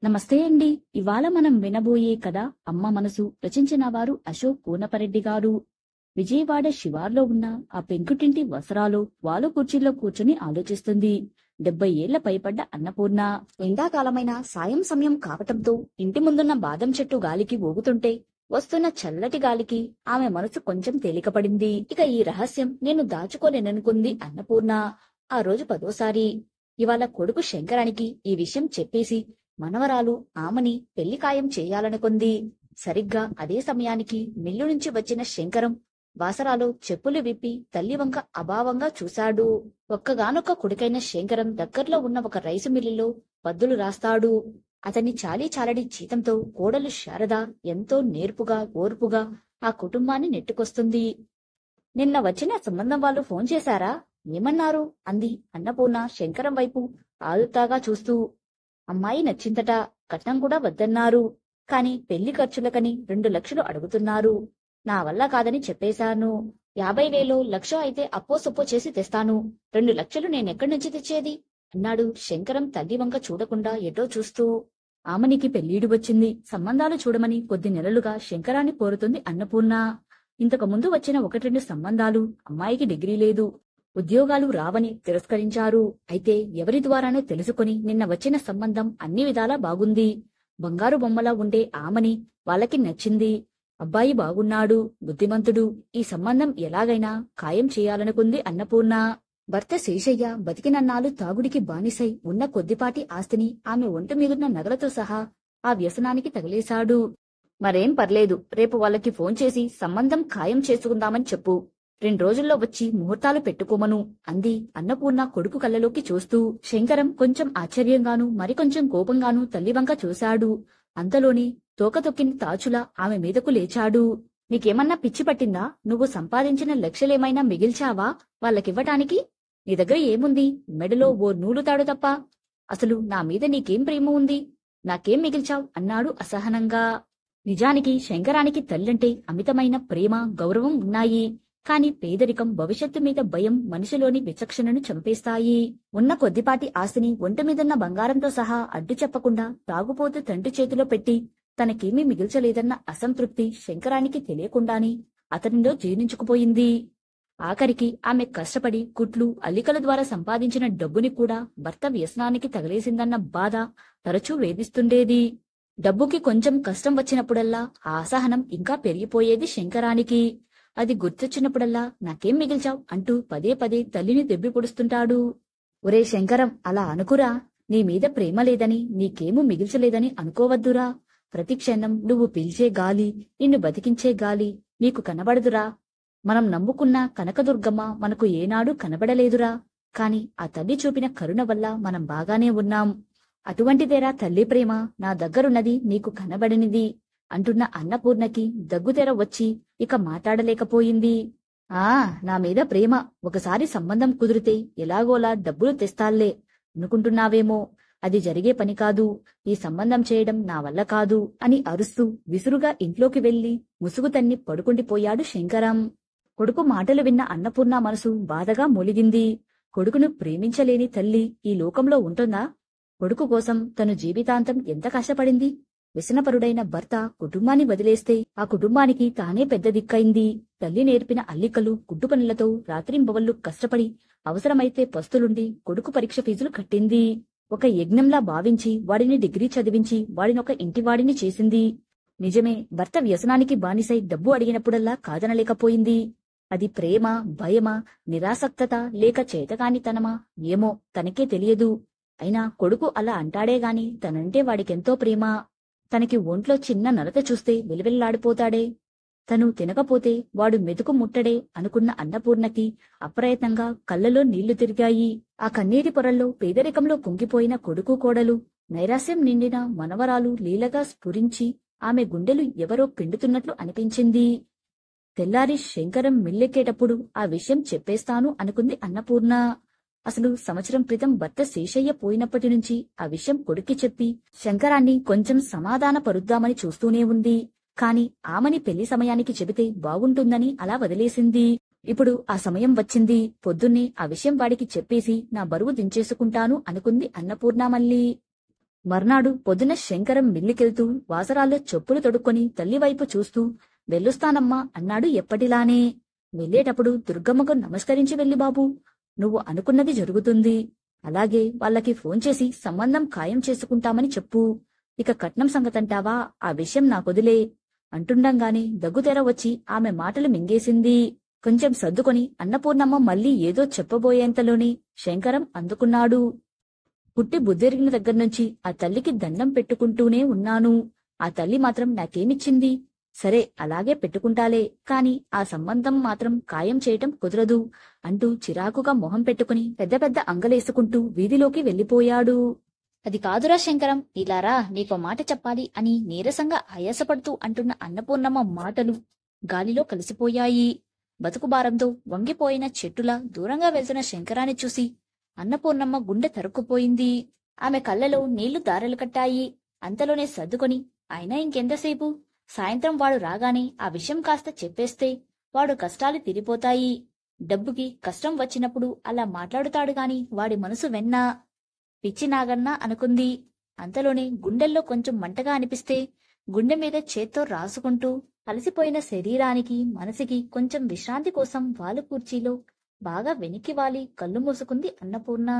నమస్తే అండి. ఇవాళ మనం వినబోయే కథ అమ్మ మనసు. రచించిన వారు అశోక్ పూనపరెడ్డి గారు. విజయవాడ శివార్లో ఉన్న ఆ పెంకుటింటి వసరాలో వాలు కుర్చీలో కూర్చుని ఆలోచిస్తుంది. 70 ఏళ్ల పైపడ్డ అన్నపూర్ణ. ఎండాకాలమైన సాయం సమయం కావటంతో ఇంటి ముందున్న బాదం చెట్టు గాలికి ఊగుతుంటే వస్తున్న చల్లటి గాలికి ఆమె మనసు కొంచెం తేలికపడింది. ఇక ఈ రహస్యం నేను దాచుకోలేననుకుంది అన్నపూర్ణ. ఆ రోజు 10వ సారి. ఇవాళ కొడుకు శంకరానికి ఈ విషయం చెప్పేసి మనవరాలు ఆమని పెళ్లి ఖాయం చేయాలనుకుంది. సరిగ్గా అదే సమయానికి మిల్లు నుంచి వచ్చిన శంకరం వాసరాలో చెప్పులు విప్పి తల్లి వంక అభావంగా చూశాడు. ఒక్కగానొక్క కొడుకైన శంకరం దగ్గర్లో ఉన్న ఒక రైసు మిల్లులో పద్దులు రాస్తాడు. అతని చాలీ చాలడి జీతంతో కోడలు శారద ఎంతో నేర్పుగా ఓర్పుగా ఆ కుటుంబాన్ని నెట్టుకొస్తుంది. నిన్న వచ్చిన సంబంధం వాళ్ళు ఫోన్ చేశారా? ఏమన్నారు? అంది అన్నపూర్ణ శంకరం వైపు ఆదుర్దాగా చూస్తూ. అమ్మాయి నచ్చిందట. కట్నం కూడా వద్దన్నారు. కాని పెళ్లి ఖర్చులకని 2 లక్షలు అడుగుతున్నారు. నా వల్ల కాదని చెప్పేశాను. 50,000 1,00,000 అయితే అప్పో సొప్పో చేసి తెస్తాను. 2 లక్షలు నేనెక్కడి నుంచి తెచ్చేది? అన్నాడు శంకరం తల్లి వంక చూడకుండా ఎటో చూస్తూ. ఆమనికి పెళ్లిడు వచ్చింది. సంబంధాలు చూడమని కొద్ది నెలలుగా శంకరాన్ని కోరుతుంది అన్నపూర్ణ. ఇంతకు ముందు వచ్చిన 1-2 సంబంధాలు అమ్మాయికి డిగ్రీ లేదు, ఉద్యోగాలు రావని తిరస్కరించారు. అయితే ఎవరి ద్వారానో తెలుసుకుని నిన్న వచ్చిన సంబంధం అన్ని విధాలా బాగుంది. బంగారు బొమ్మలా ఉండే ఆమని వాళ్ళకి నచ్చింది. అబ్బాయి బాగున్నాడు, బుద్ధిమంతుడు. ఈ సంబంధం ఎలాగైనా ఖాయం చేయాలనుకుంది అన్నపూర్ణ. భర్త శేషయ్య బతికినన్నాళ్ళు తాగుడికి బానిసై ఉన్న కొద్దిపాటి ఆస్తిని ఆమె ఒంటి మీదున్న నగలతో సహా ఆ వ్యసనానికి తగిలేశాడు. మరేం పర్లేదు, రేపు వాళ్ళకి ఫోన్ చేసి సంబంధం ఖాయం చేసుకుందామని చెప్పు. 2 రోజుల్లో వచ్చి ముహూర్తాలు పెట్టుకోమను అంది అన్నపూర్ణ కొడుకు కళ్ళలోకి చూస్తూ. శంకరం కొంచెం ఆశ్చర్యంగానూ మరికొంచెం కోపంగానూ తల్లివంక చూశాడు. అంతలోని తోకతొక్కిన తాచులా ఆమె మీదకు లేచాడు. నీకేమన్నా పిచ్చి పట్టిందా? నువ్వు సంపాదించిన లక్షలేమైనా మిగిల్చావా వాళ్ళకివ్వటానికి? నీ దగ్గర ఏముంది? మెడలో ఓ నూలుతాడు తప్ప. అసలు నా మీద నీకేం ప్రేమ ఉంది? నాకేం మిగిల్చావ్? అన్నాడు అసహనంగా. నిజానికి శంకరానికి తల్లంటే అమితమైన ప్రేమ గౌరవం ఉన్నాయి. కాని పేదరికం, భవిష్యత్తు మీద భయం మనిషిలోని విచక్షణను చంపేస్తాయి. ఉన్న కొద్దిపాటి ఆస్తిని ఒంటి మీదున్న బంగారంతో సహా అడ్డు చెప్పకుండా తాగుపోతూ తండ్రి చేతిలో పెట్టి తనకేమీ మిగిల్చలేదన్న అసంతృప్తి శంకరానికి తెలియకుండానే అతనిలో జీర్ణించుకుపోయింది. ఆఖరికి ఆమె కష్టపడి కుట్లు అల్లికల ద్వారా సంపాదించిన డబ్బుని కూడా భర్త వ్యసనానికి తగిలేసిందన్న బాధ తరచూ వేధిస్తుండేది. డబ్బుకి కొంచెం కష్టం వచ్చినప్పుడల్లా ఆ అసహనం ఇంకా పెరిగిపోయేది శంకరానికి. అది గుర్తొచ్చినప్పుడల్లా నాకేం మిగిల్చావ్ అంటూ పదే పదే తల్లిని దెబ్బి పొడుస్తుంటాడు. ఒరే శంకరం, అలా అనుకురా. నీ మీద ప్రేమ లేదని, నీకేమూ మిగిల్చలేదని అనుకోవద్దురా. ప్రతి క్షణం నువ్వు పీల్చే గాలి, నిన్ను బతికించే గాలి నీకు కనబడదురా. మనం నమ్ముకున్న కనకదుర్గమ్మ మనకు ఏనాడూ కనబడలేదురా. కాని ఆ తల్లి చూపిన కరుణ వల్ల మనం బాగానే ఉన్నాం. అటువంటిదేరా తల్లి ప్రేమ. నా దగ్గరున్నది నీకు కనబడనిది అంటున్న అన్నపూర్ణకి దగ్గుతెర వచ్చి ఇక మాట్లాడలేకపోయింది. నా మీద ప్రేమ. ఒకసారి సంబంధం కుదిరితే ఎలాగోలా డబ్బులు తెస్తాళ్లే అనుకుంటున్నావేమో. అది జరిగే పని కాదు. ఈ సంబంధం చేయడం నా వల్ల కాదు అని అరుస్తూ విసురుగా ఇంట్లోకి వెళ్లి ముసుగు తన్ని పడుకుండిపోయాడు శంకరం. కొడుకు మాటలు విన్న అన్నపూర్ణ మనసు బాధగా మూలిగింది. కొడుకును ప్రేమించలేని తల్లి ఈ లోకంలో ఉంటుందా? కొడుకు కోసం తను జీవితాంతం ఎంత కష్టపడింది. వ్యసనపరుడైన భర్త కుటుంబాన్ని వదిలేస్తే ఆ కుటుంబానికి తానే పెద్ద దిక్కైంది. తల్లి నేర్పిన అల్లికలు, గుడ్డు పనులతో రాత్రింబవళ్లు కష్టపడి అవసరమైతే పస్తులుండి కొడుకు పరీక్ష ఫీజులు కట్టింది. ఒక యజ్ఞంలా భావించి వాడిని డిగ్రీ చదివించి వాడినొక ఇంటివాడిని చేసింది. నిజమే, భర్త వ్యసనానికి బానిసై డబ్బు అడిగినప్పుడల్లా కాదనలేకపోయింది. అది ప్రేమ, భయమా, నిరాసక్తత లేక చేతకానితనమా ఏమో తనకే తెలియదు. అయినా కొడుకు అలా అంటాడేగాని తనంటే వాడికెంతో ప్రేమ. తనకి ఒంట్లో చిన్న నలత చూస్తే విలవిల్లాడిపోతాడే. తను తినకపోతే వాడు మెతుకు ముట్టడే అనుకున్న అన్నపూర్ణకి అప్రయత్నంగా కళ్ళలో నీళ్లు తిరిగాయి. ఆ కన్నీటి పొరల్లో పేదరికంలో కుంగిపోయిన కొడుకు కోడలు, నైరాస్యం నిండిన మనవరాలు లీలగా స్ఫురించి ఆమె గుండెలు ఎవరో పిండుతున్నట్లు అనిపించింది. తెల్లారి శంకరం మిల్లెక్కేటప్పుడు ఆ విషయం చెప్పేస్తాను అనుకుంది అన్నపూర్ణ. అసలు సంవత్సరం క్రితం భర్త శేషయ్య పోయినప్పటి నుంచి ఆ విషయం కొడుక్కి చెప్పి శంకరాన్ని కొంచెం సమాధానపరుద్దామని చూస్తూనే ఉంది. కాని ఆమని పెళ్లి సమయానికి చెబితే బాగుంటుందని అలా వదిలేసింది. ఇప్పుడు ఆ సమయం వచ్చింది. పొద్దున్నే ఆ విషయం వాడికి చెప్పేసి నా బరువు దించేసుకుంటాను అనుకుంది అన్నపూర్ణ మళ్ళీ. మర్నాడు పొద్దున శంకరం మిల్లికెళ్తూ వాసరాల్లో చెప్పులు తొడుక్కొని తల్లివైపు చూస్తూ వెళ్ళొస్తానమ్మా అన్నాడు ఎప్పటిలానే. వెళ్ళేటప్పుడు దుర్గమ్మకు నమస్కరించి వెళ్ళి బాబూ, నువ్వు అనుకున్నది జరుగుతుంది. అలాగే వాళ్ళకి ఫోన్ చేసి సంబంధం ఖాయం చేసుకుంటామని చెప్పు. ఇక కట్నం సంగతంటావా, ఆ విషయం నాకొదిలే అంటుండగానే దగ్గుతెర వచ్చి ఆమె మాటలు మింగేసింది. కొంచెం సర్దుకొని అన్నపూర్ణమ్మ మళ్ళీ ఏదో చెప్పబోయేంతలోనే శంకరం అందుకున్నాడు. పుట్టి బుద్ధెరిగిన దగ్గర్నుంచి ఆ తల్లికి దండం పెట్టుకుంటూనే ఉన్నాను. ఆ తల్లి మాత్రం నాకేమిచ్చింది? సరే అలాగే పెట్టుకుంటాలే, కాని ఆ సంబంధం మాత్రం ఖాయం చేయటం కుదరదు అంటూ చిరాకుగా మొహం పెట్టుకుని పెద్ద పెద్ద అంగలేసుకుంటూ వీధిలోకి వెళ్ళిపోయాడు. అది కాదురా శంకరం, ఇలారా, నీకో మాట చెప్పాలి అని నీరసంగా ఆయాసపడుతూ అంటున్న అన్నపూర్ణమ్మ మాటలు గాలిలో కలిసిపోయాయి. బతుకుబారంతో వంగిపోయిన చెట్టులా దూరంగా వెళ్తున్న శంకరాన్ని చూసి అన్నపూర్ణమ్మ గుండె తరుక్కుపోయింది. ఆమె కళ్ళలో నీళ్లు దారలు కట్టాయి. అంతలోనే సర్దుకొని, అయినా ఇంకెంతసేపు? సాయంత్రం వాడు రాగానే ఆ విషయం కాస్త చెప్పేస్తే వాడు కష్టాలు తీరిపోతాయి. డబ్బుకి కష్టం వచ్చినప్పుడు అలా మాట్లాడుతాడు గాని వాడి మనసు వెన్నా పిచ్చి నాగన్నా అనుకుంది. అంతలోనే గుండెల్లో కొంచెం మంటగా అనిపిస్తే గుండె మీద చేత్తో రాసుకుంటూ అలసిపోయిన శరీరానికి మనసుకి కొంచెం విశ్రాంతి కోసం వాలు కుర్చీలో బాగా వెనక్కి వాలి కళ్ళు మూసుకుంది అన్నపూర్ణ.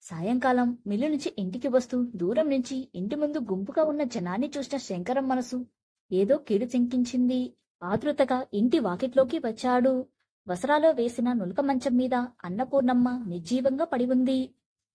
సాయంకాలం మిల్లు నుంచి ఇంటికి వస్తూ దూరం నుంచి ఇంటి ముందు గుంపుగా ఉన్న జనాన్ని చూసిన శంకరం మనసు ఏదో కీడు చింకించింది. ఆతృతగా ఇంటి వాకిట్లోకి వచ్చాడు. వసరాలో వేసిన నులక మంచం మీద అన్నపూర్ణమ్మ నిర్జీవంగా పడి ఉంది.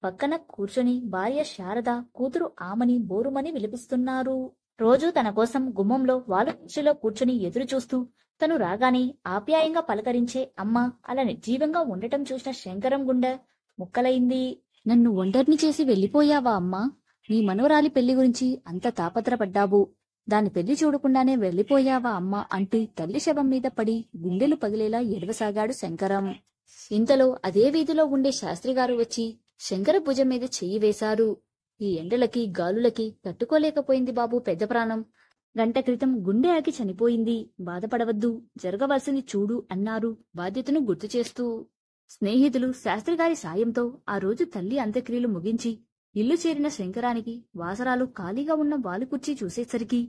పక్కన కూర్చొని భార్య శారద, కూతురు ఆమని బోరుమని విలిపిస్తున్నారు. రోజూ తన కోసం గుమ్మంలో వాలు కుర్చీలో కూర్చుని ఎదురు చూస్తూ తను రాగానే ఆప్యాయంగా పలకరించే అమ్మ అలా నిర్జీవంగా ఉండటం చూసిన శంకరం గుండె ముక్కలైంది. నన్ను ఒంటరిని చేసి వెళ్ళిపోయావా అమ్మా? నీ మనవరాలి పెళ్లి గురించి అంత తాపత్రపడ్డావు, దాని పెళ్లి చూడకుండానే వెళ్ళిపోయావా అమ్మా అంటూ తల్లి శవం మీద పడి గుండెలు పగిలేలా ఎడవసాగాడు శంకరం. ఇంతలో అదే వీధిలో ఉండే శాస్త్రిగారు వచ్చి శంకర భుజం మీద చెయ్యి వేశారు. ఈ ఎండలకి గాలులకి తట్టుకోలేకపోయింది బాబు పెద్ద ప్రాణం. గంట క్రితం గుండె ఆగి చనిపోయింది. బాధపడవద్దు, జరగవలసింది చూడు అన్నారు బాధ్యతను గుర్తు చేస్తూ. స్నేహితులు శాస్త్రిగారి సాయంతో ఆ రోజు తల్లి అంత్యక్రియలు ముగించి ఇల్లు చేరిన శంకరానికి వాసరాలు ఖాళీగా ఉన్న వాలుకుర్చీ చూసేసరికి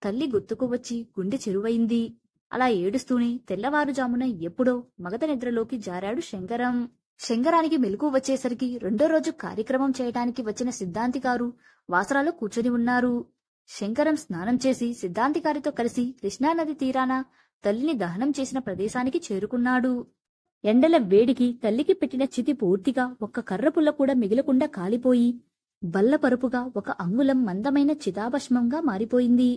తల్లి గుర్తుకు వచ్చి గుండె చెరువైంది. అలా ఏడుస్తూనే తెల్లవారుజామున ఎప్పుడో మగత నిద్రలోకి జారాడు శంకరం. శంకరానికి మెలకు వచ్చేసరికి రెండో రోజు కార్యక్రమం చేయటానికి వచ్చిన సిద్ధాంతిగారు వాసరాలో కూర్చొని ఉన్నారు. శంకరం స్నానం చేసి సిద్ధాంతిగారితో కలిసి కృష్ణానది తీరాన తల్లిని దహనం చేసిన ప్రదేశానికి చేరుకున్నాడు. ఎండల వేడికి తల్లికి పెట్టిన చితి పూర్తిగా ఒక్క కర్రపుల్ల కూడా మిగలకుండా కాలిపోయి బల్లపరుపుగా ఒక అంగుళం మందమైన చితాభస్మంగా మారిపోయింది.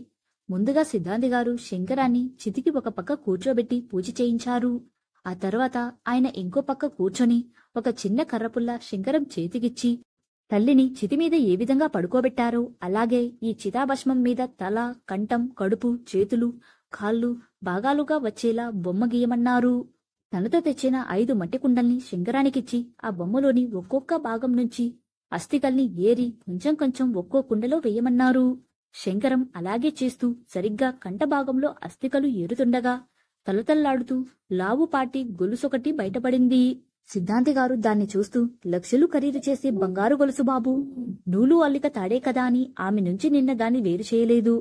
ముందుగా సిద్ధాంతిగారు శంకరాన్ని చితికి ఒక పక్క కూర్చోబెట్టి పూజ చేయించారు. ఆ తర్వాత ఆయన ఇంకో పక్క కూర్చొని ఒక చిన్న కర్రపుల్ల శంకరం చేతికిచ్చి తల్లిని చితిమీద ఏ విధంగా పడుకోబెట్టారో అలాగే ఈ చితాభస్మం మీద తల, కంఠం, కడుపు, చేతులు, కాళ్ళు భాగాలుగా వచ్చేలా బొమ్మ గీయమన్నారు. తనతో తెచ్చిన 5 మట్టి కుండల్ని శంకరానికిచ్చి ఆ బొమ్మలోని ఒక్కొక్క భాగం నుంచి అస్థికల్ని ఏరి కొంచెం కొంచెం ఒక్కో కుండలో వేయమన్నారు. శంకరం అలాగే చేస్తూ సరిగ్గా కంఠభాగంలో అస్థికలు ఏరుతుండగా తలతల్లాడుతూ లావుపాటి గొలుసొకటి బయటపడింది. సిద్ధాంతిగారు దాన్ని చూస్తూ, లక్షలు ఖరీదు చేసే బంగారు గొలుసు బాబు, నూలు అల్లిక తాడే కదా అని ఆమె నుంచి నిన్న దాన్ని వేరు చేయలేదు.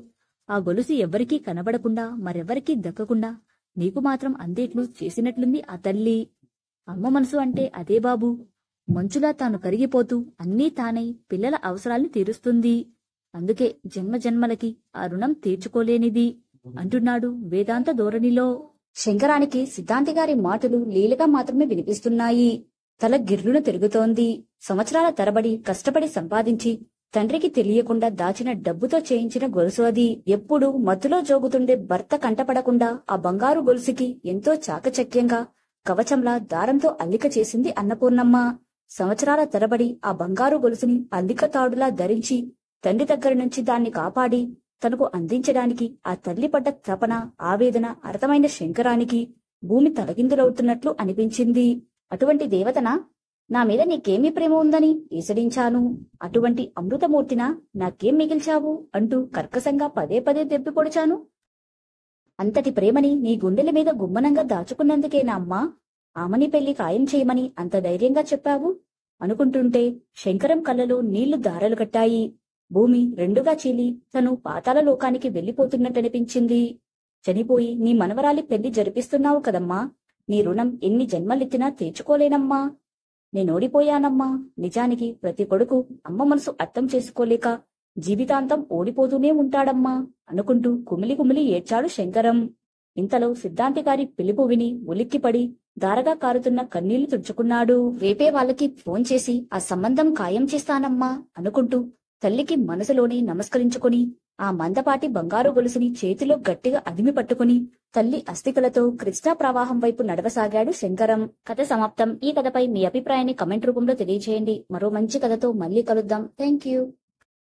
ఆ గొలుసు ఎవ్వరికీ కనబడకుండా మరెవ్వరికీ దక్కకుండా నీకు మాత్రం అందేట్లు చేసినట్లుంది ఆ తల్లి. అమ్మ మనసు అంటే అదే బాబు, మంచులా తాను కరిగిపోతూ అన్నీ తానై పిల్లల అవసరాల్ని తీరుస్తుంది. అందుకే జన్మజన్మలకి ఆ రుణం తీర్చుకోలేనిది అంటున్నాడు వేదాంత ధోరణిలో. శంకరానికి సిద్ధాంతిగారి మాటలు లీలగా మాత్రమే వినిపిస్తున్నాయి. తల గిర్రున తిరుగుతోంది. సంవత్సరాల తరబడి కష్టపడి సంపాదించి తండ్రికి తెలియకుండా దాచిన డబ్బుతో చేయించిన గొలుసు అది. ఎప్పుడూ మత్తులో జోగుతుండే భర్త కంటపడకుండా ఆ బంగారు గొలుసుకి ఎంతో చాకచక్యంగా కవచంలా దారంతో అల్లిక చేసింది అన్నపూర్ణమ్మ. సంవత్సరాల తరబడి ఆ బంగారు గొలుసుని అల్లిక తాడులా ధరించి తండ్రి దగ్గర నుంచి దాన్ని కాపాడి తనకు అందించడానికి ఆ తల్లి పడ్డ తపన, ఆవేదన అర్థమైన శంకరానికి భూమి తలకిందులవుతున్నట్లు అనిపించింది. అటువంటి దేవతనా? నా మీద నీకేమీ ప్రేమ ఉందని ఈసడించాను. అటువంటి అమృతమూర్తినా నాకేం మిగిల్చావు అంటూ కర్కశంగా పదే పదే దెప్పి పొడిచాను. అంతటి ప్రేమని నీ గుండెల మీద గుమ్మనంగా దాచుకున్నందుకేనా అమ్మా ఆమని పెళ్లి ఖాయం చేయమని అంత ధైర్యంగా చెప్పావు అనుకుంటుంటే శంకరం కళ్ళలో నీళ్లు దారలు కట్టాయి. భూమి రెండుగా చీలి తను పాతాళ లోకానికి వెళ్లిపోతున్నట్టనిపించింది. చనిపోయి నీ మనవరాలి పెళ్లి జరిపిస్తున్నావు కదమ్మా, నీ రుణం ఎన్ని జన్మలెత్తినా తీర్చుకోలేనమ్మా. నేనోడిపోయానమ్మా. నిజానికి ప్రతి కొడుకు అమ్మ మనసు అర్థం చేసుకోలేక జీవితాంతం ఓడిపోతూనే ఉంటాడమ్మా అనుకుంటూ కుమిలి కుమిలి ఏడ్చాడు శంకరం. ఇంతలో సిద్ధాంతి గారి పిలుపు విని ఉలిక్కిపడి దారగా కారుతున్న కన్నీళ్లు తుడుచుకున్నాడు. రేపే వాళ్ళకి ఫోన్ చేసి ఆ సంబంధం ఖాయం చేస్తానమ్మా అనుకుంటూ తల్లికి మనసులోనే నమస్కరించుకుని ఆ మందపాటి బంగారు గొలుసుని చేతిలో గట్టిగా అదిమి పట్టుకుని తల్లి అస్థికలతో కృష్ణా ప్రవాహం వైపు నడవసాగాడు శంకరం. కథ సమాప్తం. ఈ కథపై మీ అభిప్రాయాన్ని కమెంట్ రూపంలో తెలియజేయండి. మరో మంచి కథతో మళ్ళీ కలుద్దాం. Thank you.